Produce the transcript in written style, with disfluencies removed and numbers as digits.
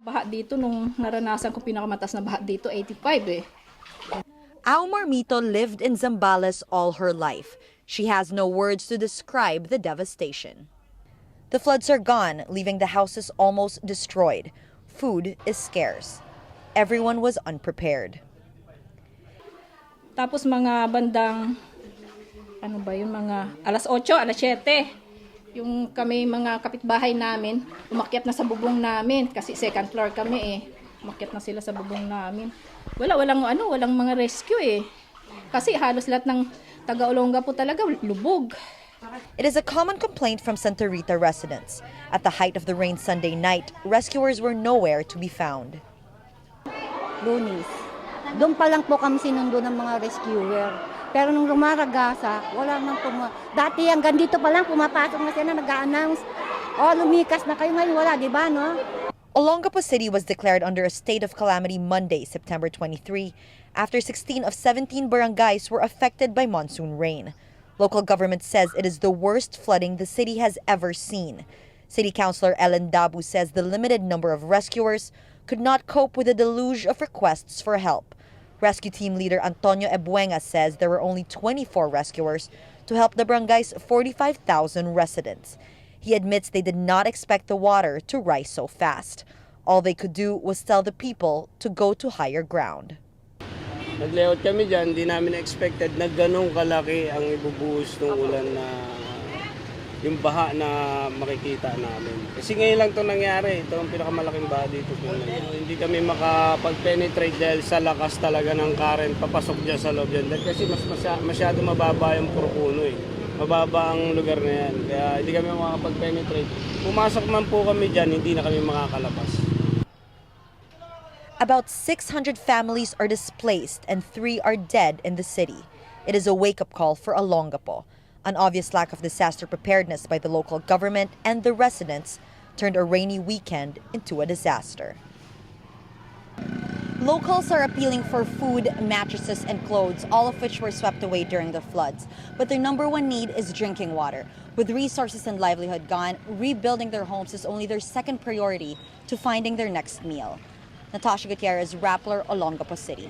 Baha dito nung naranasan ko pinakamataas na baha dito 85 eh. Ao Marmito lived in Zambales all her life. She has no words to describe the devastation. The floods are gone, leaving the houses almost destroyed. Food is scarce. Everyone was unprepared. Tapos mga bandang mga alas 8, alas 7. Yung kami mga kapitbahay namin, umakyat na sa bubong namin kasi second floor kami eh. Umakyat na sila sa bubong namin. Walang mga rescue eh. Kasi halos lahat ng taga-Olonga po talaga lubog. It is a common complaint from Santa Rita residents. At the height of the rain Sunday night, rescuers were nowhere to be found. Lunis. Doon pa lang po kami sinundo ng mga rescuer. Pero nung lumaragasa, wala nang dati hanggang dito pa lang pumapasok na sila, nag-a-announce. Lumikas na kayo ngayon, wala, di ba, no? Olongapo City was declared under a state of calamity Monday, September 23, after 16 of 17 barangays were affected by monsoon rain. Local government says it is the worst flooding the city has ever seen. City Councilor Ellen Dabu says the limited number of rescuers could not cope with the deluge of requests for help. Rescue team leader Antonio Ebuenga says there were only 24 rescuers to help the barangay's 45,000 residents. He admits they did not expect the water to rise so fast. All they could do was tell the people to go to higher ground. Nag-layout kami dyan, di namin expected na ganun kalaki ang ibubuhos ng ulan na yung baha na makikita namin. Kasi ngayon lang ito nangyari, ito ang pinakamalaking baha dito. Hindi kami makapag-penetrate dahil sa lakas talaga ng current papasok dyan sa loob dyan. Dahil kasi masyado mababa yung puro puno eh. Mababa ang lugar na yan, kaya hindi kami makapag-penetrate. Pumasok man po kami dyan, hindi na kami makakalabas. About 600 families are displaced and 3 are dead in the city. It is a wake-up call for Olongapo. An obvious lack of disaster preparedness by the local government and the residents turned a rainy weekend into a disaster. Locals are appealing for food, mattresses, and clothes, all of which were swept away during the floods. But their number one need is drinking water. With resources and livelihood gone, rebuilding their homes is only their second priority to finding their next meal. Natasha Gutierrez, Rappler, Olongapo City.